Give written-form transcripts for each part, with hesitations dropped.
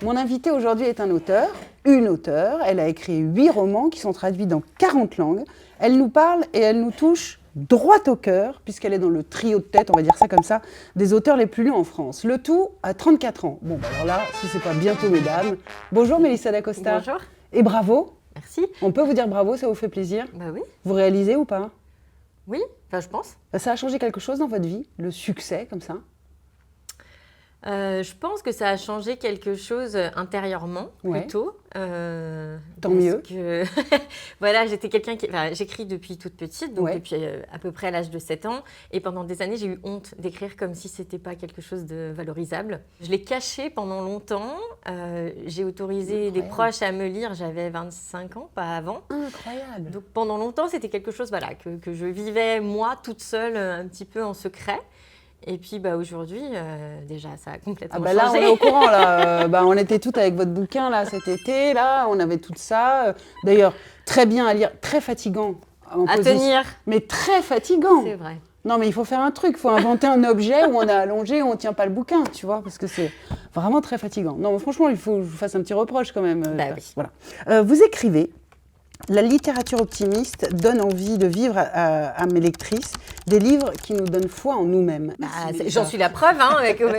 Mon invitée aujourd'hui est un auteur, une auteure. Elle a écrit 8 romans qui sont traduits dans 40 langues. Elle nous parle et elle nous touche droit au cœur, puisqu'elle est dans le trio de tête, on va dire ça comme ça, des auteurs les plus lus en France. Le tout à 34 ans. Bon, alors là, si c'est pas bientôt, mesdames. Bonjour Mélissa Dacosta. Bonjour. Et bravo. Merci. On peut vous dire bravo, ça vous fait plaisir? Bah oui. Vous réalisez ou pas? Oui, enfin je pense. Ça a changé quelque chose dans votre vie, le succès comme ça? Je pense que ça a changé quelque chose intérieurement, plutôt. Tant mieux. Que voilà, j'étais quelqu'un qui... Enfin, j'écris depuis toute petite, donc depuis à peu près à l'âge de 7 ans. Et pendant des années, j'ai eu honte d'écrire comme si ce n'était pas quelque chose de valorisable. Je l'ai caché pendant longtemps. J'ai autorisé des proches à me lire. J'avais 25 ans, pas avant. Incroyable. Donc pendant longtemps, c'était quelque chose que je vivais, moi, toute seule, un petit peu en secret. Et puis aujourd'hui, déjà, ça a complètement changé. Là, on est au courant. Là. On était toutes avec votre bouquin là, cet été. Là, on avait tout ça. D'ailleurs, très bien à lire, très fatigant. À tenir. Mais très fatigant. C'est vrai. Non, mais il faut faire un truc. Il faut inventer un objet où on est allongé et on ne tient pas le bouquin, tu vois, parce que c'est vraiment très fatigant. Non, mais franchement, il faut que je vous fasse un petit reproche quand même. Oui. Voilà. Vous écrivez. La littérature optimiste donne envie de vivre à mes lectrices des livres qui nous donnent foi en nous-mêmes. J'en suis la preuve,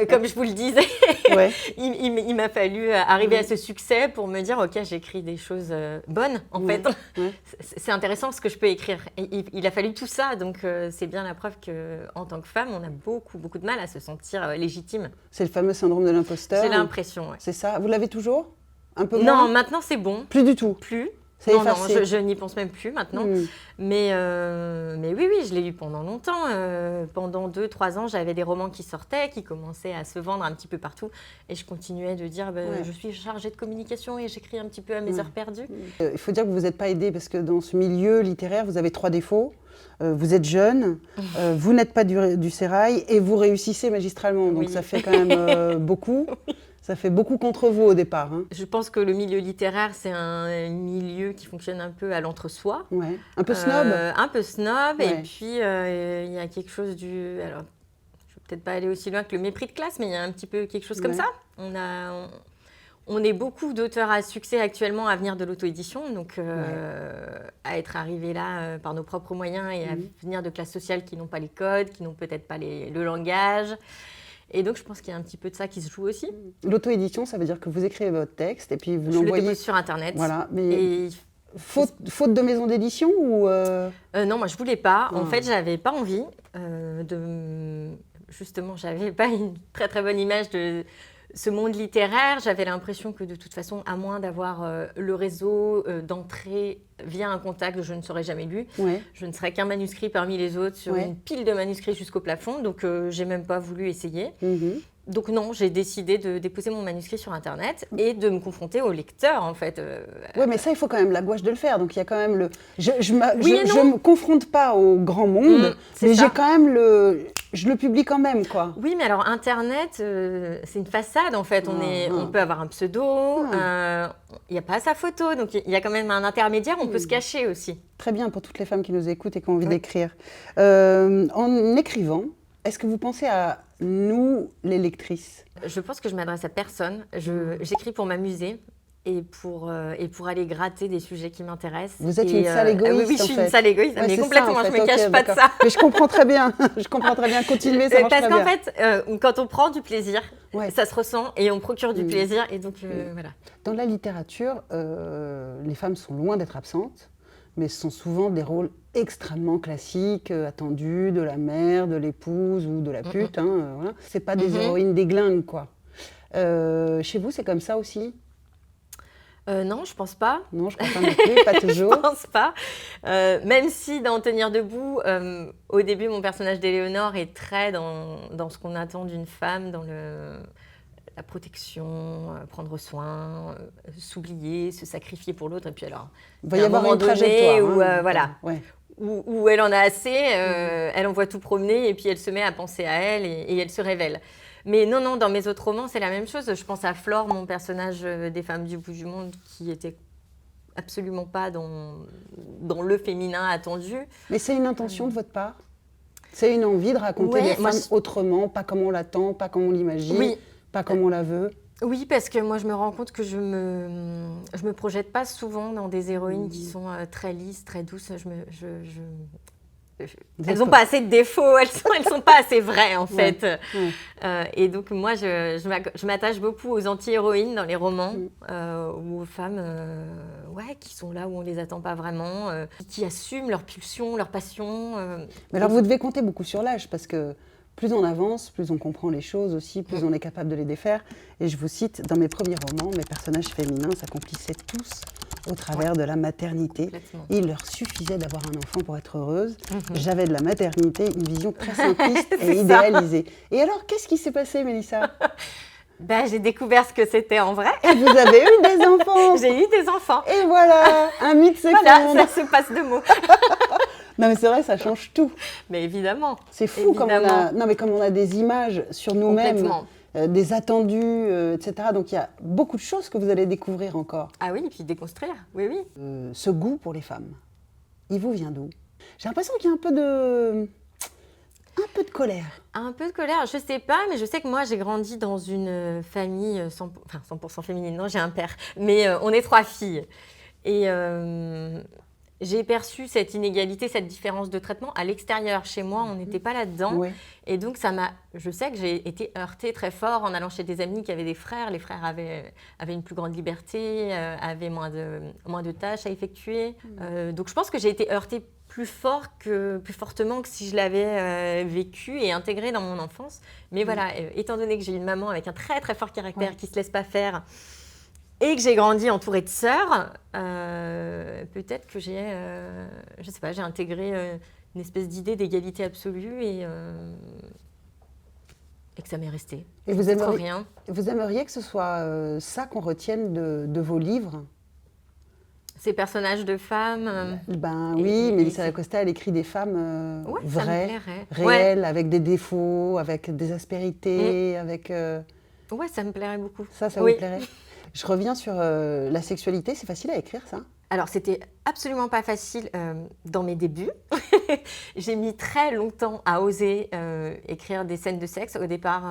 comme je vous le disais. Ouais. Il m'a fallu arriver à ce succès pour me dire, ok, j'écris des choses bonnes, en fait. Ouais. C'est intéressant ce que je peux écrire. Et il a fallu tout ça, donc c'est bien la preuve qu'en tant que femme, on a beaucoup de mal à se sentir légitime. C'est le fameux syndrome de l'imposteur. J'ai l'impression, oui. C'est ça. Vous l'avez toujours? Un peu moins? Non, maintenant c'est bon. Plus du tout? Plus. Non, je n'y pense même plus maintenant. Mais oui, je l'ai lu pendant longtemps. Pendant 2-3 ans, j'avais des romans qui sortaient, qui commençaient à se vendre un petit peu partout. Et je continuais de dire, je suis chargée de communication et j'écris un petit peu à mes heures perdues. Il faut dire que vous n'êtes pas aidée parce que dans ce milieu littéraire, vous avez 3 défauts. Vous êtes jeune, vous n'êtes pas du sérail et vous réussissez magistralement. Donc ça fait quand même beaucoup. Ça fait beaucoup contre vous au départ. Hein. Je pense que le milieu littéraire, c'est un milieu qui fonctionne un peu à l'entre-soi. Ouais. Un peu snob. Un peu snob. Ouais. Et puis, il y a quelque chose du... Alors, je ne vais peut-être pas aller aussi loin que le mépris de classe, mais il y a un petit peu quelque chose comme ça. On est beaucoup d'auteurs à succès actuellement à venir de l'auto-édition, donc à être arrivés là par nos propres moyens et à venir de classes sociales qui n'ont pas les codes, qui n'ont peut-être pas le langage. Et donc, je pense qu'il y a un petit peu de ça qui se joue aussi. L'auto-édition, ça veut dire que vous écrivez votre texte et puis vous l'envoyez... Je le dépose sur Internet. Voilà, mais faute de maison d'édition ou... Non, moi, je ne voulais pas. En fait, je n'avais pas envie Justement, je n'avais pas une très, très bonne image de ce monde littéraire. J'avais l'impression que de toute façon, à moins d'avoir le réseau d'entrée via un contact, je ne serais jamais lu. Ouais. Je ne serais qu'un manuscrit parmi les autres sur une pile de manuscrits jusqu'au plafond. Donc, je n'ai même pas voulu essayer. Donc non, j'ai décidé de déposer mon manuscrit sur Internet et de me confronter au lecteur, en fait. Oui, mais ça, il faut quand même la gouache de le faire. Donc, il y a quand même le... Je me confronte pas au grand monde, mais j'ai quand même le... Je le publie quand même, quoi. Oui, mais alors, Internet, c'est une façade, en fait. On peut avoir un pseudo, il n'y a pas sa photo, donc il y a quand même un intermédiaire, on peut se cacher aussi. Très bien pour toutes les femmes qui nous écoutent et qui ont envie d'écrire. En écrivant, est-ce que vous pensez à nous, les lectrices? Je pense que je m'adresse à personne. J'écris pour m'amuser et pour aller gratter des sujets qui m'intéressent. Vous êtes une sale égoïste, oui, je suis une sale égoïste, mais complètement, je ne me cache pas de ça. Mais je comprends très bien, continuez, ça marche très bien. Parce qu'en fait, quand on prend du plaisir, ça se ressent et on procure du plaisir. Et donc, voilà. Dans la littérature, les femmes sont loin d'être absentes, mais ce sont souvent des rôles extrêmement classiques, attendus, de la mère, de l'épouse ou de la pute. Voilà. Ce n'est pas des héroïnes déglingues, quoi. Chez vous, c'est comme ça aussi? Non, je pense pas. Non, je pense pas non plus, pas toujours. Je pense pas. Même si dans Tenir debout, au début, mon personnage d'Éléonore est très dans ce qu'on attend d'une femme, dans la protection, prendre soin, s'oublier, se sacrifier pour l'autre. Et puis alors, il va y avoir une trajectoire. Où elle en a assez, elle en voit tout promener et puis elle se met à penser à elle et elle se révèle. Mais non, dans mes autres romans, c'est la même chose. Je pense à Flore, mon personnage des Femmes du bout du monde, qui était absolument pas dans le féminin attendu. Mais c'est une intention de votre part? C'est une envie de raconter les femmes autrement, pas comme on l'attend, pas comme on l'imagine, pas comme on la veut? Oui, parce que moi, je me rends compte que je me projette pas souvent dans des héroïnes qui sont très lisses, très douces. Elles n'ont pas assez de défauts, elles sont pas assez vraies en fait. Et donc moi, je m'attache beaucoup aux anti-héroïnes dans les romans ou aux femmes qui sont là où on les attend pas vraiment, qui assument leurs pulsions, leurs passions. Mais alors vous devez compter beaucoup sur l'âge parce que plus on avance, plus on comprend les choses aussi, plus on est capable de les défaire. Et je vous cite, dans mes premiers romans, mes personnages féminins s'accomplissaient tous au travers de la maternité. Il leur suffisait d'avoir un enfant pour être heureuse. J'avais de la maternité une vision très simpliste et idéalisée. Et alors, qu'est-ce qui s'est passé, Mélissa ? J'ai découvert ce que c'était en vrai. Et vous avez eu des enfants. J'ai eu des enfants. Et voilà, un mythe se fonde. Voilà, ça se passe de mots. Non mais c'est vrai, ça change tout. Mais évidemment. C'est fou comme on a des images sur nous-mêmes, des attendus, etc. Donc il y a beaucoup de choses que vous allez découvrir encore. Ah oui, et puis déconstruire, oui. Ce goût pour les femmes, il vous vient d'où ? J'ai l'impression qu'il y a un peu de colère. Un peu de colère, je sais pas, mais je sais que moi j'ai grandi dans une famille 100% féminine. Non, j'ai un père, mais on est 3 filles. Et j'ai perçu cette inégalité, cette différence de traitement à l'extérieur. Chez moi, on n'était pas là-dedans. Oui. Et donc, je sais que j'ai été heurtée très fort en allant chez des amis qui avaient des frères. Les frères avaient une plus grande liberté, avaient moins de tâches à effectuer. Donc, je pense que j'ai été heurtée plus fortement que si je l'avais vécu et intégré dans mon enfance. Mais voilà, étant donné que j'ai une maman avec un très, très fort caractère qui ne se laisse pas faire, et que j'ai grandi entourée de sœurs, peut-être que j'ai intégré une espèce d'idée d'égalité absolue et que ça m'est resté. Et vous aimeriez que ce soit ça qu'on retienne de vos livres ? Ces personnages de femmes. Oui, Mélissa Lacosta, elle écrit des femmes vraies, réelles, avec des défauts, avec des aspérités, avec... Ouais, ça me plairait beaucoup. Ça vous plairait ? Je reviens sur la sexualité, c'est facile à écrire ça ? Alors, c'était absolument pas facile dans mes débuts. J'ai mis très longtemps à oser écrire des scènes de sexe. Au départ,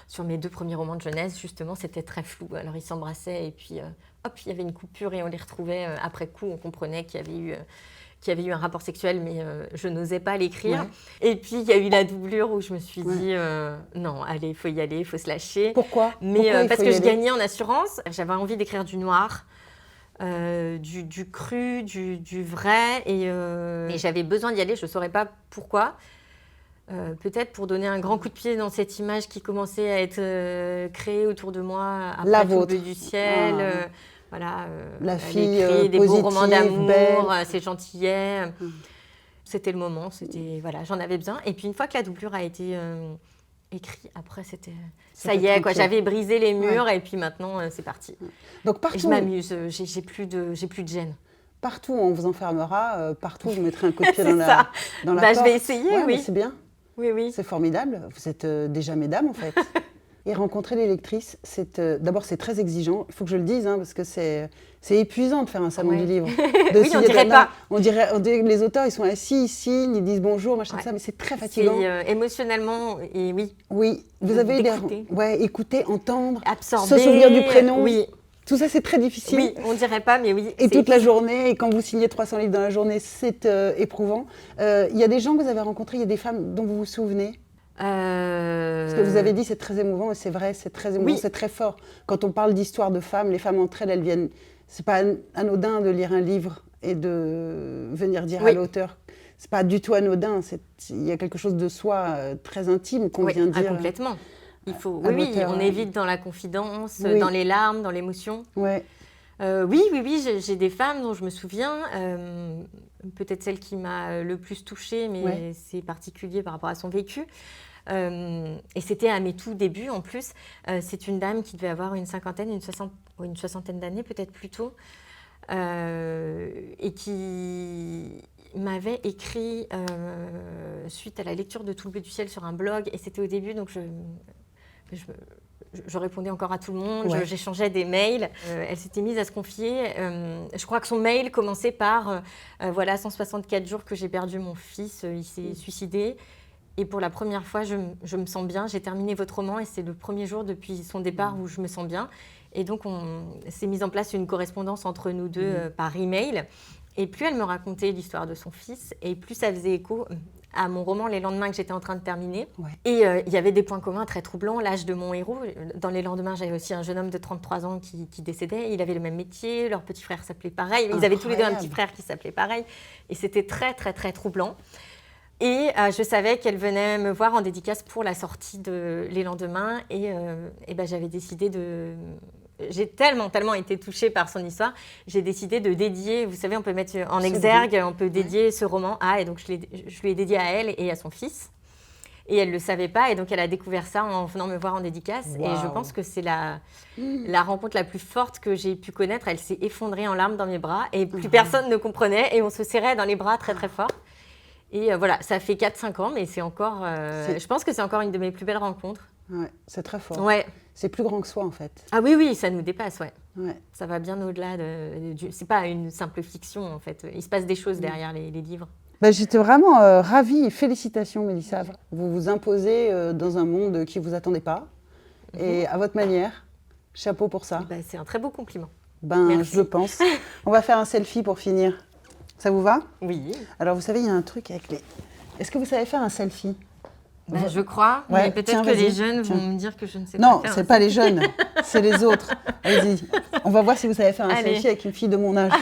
sur mes 2 premiers romans de jeunesse, justement, c'était très flou. Alors, ils s'embrassaient et puis, il y avait une coupure et on les retrouvait après coup. On comprenait qu'il y avait eu un rapport sexuel, mais je n'osais pas l'écrire. Ouais. Et puis, il y a eu la doublure où je me suis dit, non, allez, il faut y aller, il faut se lâcher. Pourquoi ? Parce que je gagnais en assurance. J'avais envie d'écrire du noir, du cru, du vrai. Et j'avais besoin d'y aller, je ne saurais pas pourquoi. Peut-être pour donner un grand coup de pied dans cette image qui commençait à être créée autour de moi après le bleu du ciel. Voilà, la fille écrit des beaux romans d'amour, belle. c'est gentillet. C'était le moment, j'en avais besoin. Et puis une fois que la doublure a été écrite, après ça y est, j'avais brisé les murs et puis maintenant c'est parti. Donc partout, et je m'amuse, j'ai plus de gêne. Partout où on vous enfermera, partout vous mettrez un coup de pied dans la porte. Je vais essayer, oui. C'est bien. Oui. C'est formidable. Vous êtes déjà mesdames en fait. Et rencontrer les lectrices, d'abord c'est très exigeant, il faut que je le dise, parce que c'est épuisant de faire un salon du livre. Oui, on dirait pas. On dirait que les auteurs, ils sont assis, ils disent bonjour, machin, ça, mais c'est très fatigant. Émotionnellement, et oui. Oui, vous avez écouter, entendre, absorber, se souvenir du prénom. Oui. Tout ça, c'est très difficile. Oui, on dirait pas, mais oui. Et toute la journée, et quand vous signez 300 livres dans la journée, c'est éprouvant. Il y a des gens que vous avez rencontrés, il y a des femmes dont vous vous souvenez ? Ce que vous avez dit, c'est très émouvant et c'est vrai, c'est très émouvant, c'est très fort. Quand on parle d'histoire de femmes, les femmes entre elles viennent. C'est pas anodin de lire un livre et de venir dire à l'auteur. C'est pas du tout anodin. Il y a quelque chose de soi très intime qu'on vient dire. Complètement. Il faut. On est vite dans la confidence, dans les larmes, dans l'émotion. Ouais. J'ai des femmes dont je me souviens. Peut-être celle qui m'a le plus touchée, mais c'est particulier par rapport à son vécu. Et c'était à mes tout débuts en plus. C'est une dame qui devait avoir une soixantaine d'années, peut-être plus tôt, et qui m'avait écrit suite à la lecture de Tout le bleu du ciel sur un blog. Et c'était au début, donc je répondais encore à tout le monde, j'échangeais des mails. Elle s'était mise à se confier. Je crois que son mail commençait par 164 jours que j'ai perdu mon fils, il s'est suicidé. Et pour la première fois, je me sens bien. J'ai terminé votre roman et c'est le premier jour depuis son départ où je me sens bien. Et donc, on s'est mis en place une correspondance entre nous deux par email. Et plus elle me racontait l'histoire de son fils, et plus ça faisait écho à mon roman Les lendemains que j'étais en train de terminer. Ouais. Et il y avait des points communs très troublants. L'âge de mon héros, dans Les lendemains, j'avais aussi un jeune homme de 33 ans qui décédait. Il avait le même métier, leur petit frère s'appelait pareil. Ils avaient tous les deux un petit frère qui s'appelait pareil. Et c'était très, très, très troublant. Et je savais qu'elle venait me voir en dédicace pour la sortie de Les lendemains. Et j'avais décidé de... J'ai tellement été touchée par son histoire, j'ai décidé de dédier, vous savez, on peut mettre en exergue, on peut dédier ce roman à, et donc je lui ai dédié à elle et à son fils. Et elle ne le savait pas, et donc elle a découvert ça en venant me voir en dédicace. Wow. Et je pense que c'est la rencontre la plus forte que j'ai pu connaître. Elle s'est effondrée en larmes dans mes bras, et plus personne ne comprenait, et on se serrait dans les bras très très fort. Et voilà, ça fait 4-5 ans, mais c'est encore, je pense que c'est encore une de mes plus belles rencontres. Ouais, c'est très fort. Ouais. C'est plus grand que soi, en fait. Ah oui, ça nous dépasse, ouais. Ça va bien au-delà c'est pas une simple fiction, en fait. Il se passe des choses derrière les livres. J'étais vraiment ravie et félicitations, Mélissa. Vous vous imposez dans un monde qui ne vous attendait pas. Et à votre manière, chapeau pour ça. C'est un très beau compliment. Merci. Je le pense. On va faire un selfie pour finir. Ça vous va? Oui. Alors, vous savez, il y a un truc avec les... Est-ce que vous savez faire un selfie? Je crois, mais peut-être que les jeunes vont me dire que je ne sais pas. Non, ce n'est pas les jeunes, c'est les autres. Allez-y, on va voir si vous savez faire un selfie avec une fille de mon âge.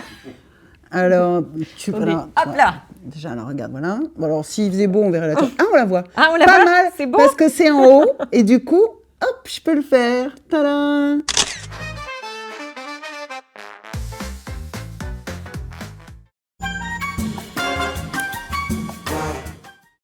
Alors, hop là. Déjà, alors regarde, voilà. Bon, alors, s'il faisait beau, on verrait la tête. Ah, on la voit. Ah, on la voit. Pas mal, c'est beau. Parce que c'est en haut, et du coup, hop, je peux le faire. Tadam.